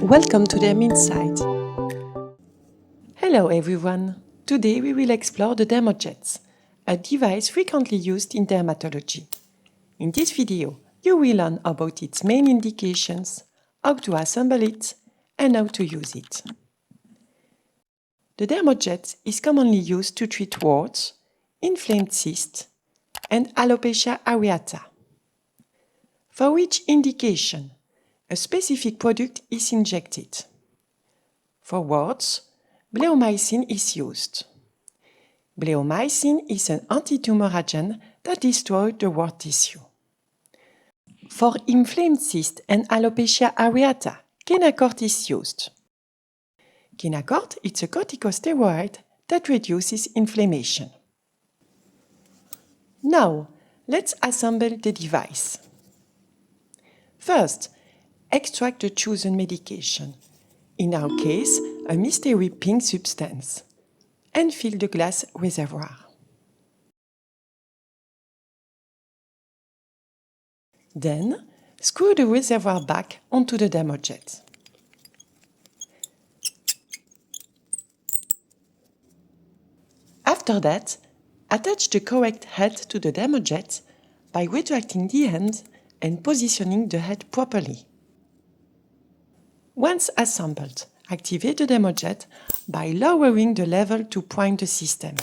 Welcome to Derminside. Hello everyone. Today we will explore the Dermojets, a device frequently used in dermatology. In this video, you will learn about its main indications, how to assemble it, and how to use it. The Dermojet is commonly used to treat warts, inflamed cysts, and alopecia areata. For each indication, a specific product is injected. For warts, bleomycin is used. Bleomycin is an anti-tumor agent that destroys the wart tissue. For inflamed cysts and alopecia areata, Kenacort is used. Kenacort is a corticosteroid that reduces inflammation. Now, let's assemble the device. First, extract the chosen medication, in our case, a mystery pink substance, and fill the glass reservoir. Then, screw the reservoir back onto the Dermojet. After that, attach the correct head to the Dermojet by retracting the end and positioning the head properly. Once assembled, activate the Dermojet by lowering the level to prime the system.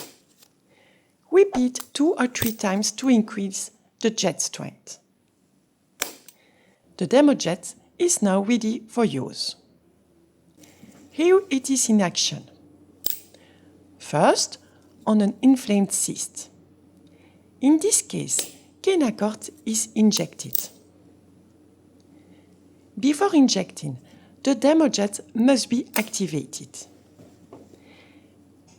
Repeat 2 or 3 times to increase the jet strength. The Dermojet is now ready for use. Here it is in action. First, on an inflamed cyst. In this case, Kenacort is injected. Before injecting, the Dermojet must be activated.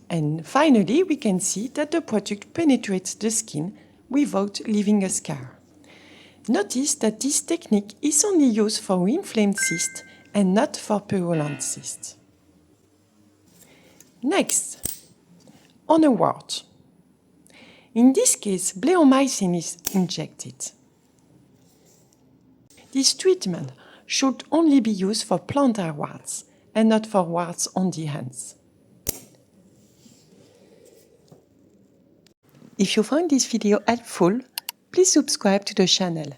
And finally, we can see that the product penetrates the skin without leaving a scar. Notice that this technique is only used for inflamed cysts and not for purulent cysts. Next, on a wart. In this case, bleomycin is injected. This treatment should only be used for plantar warts and not for warts on the hands. If you found this video helpful, please subscribe to the channel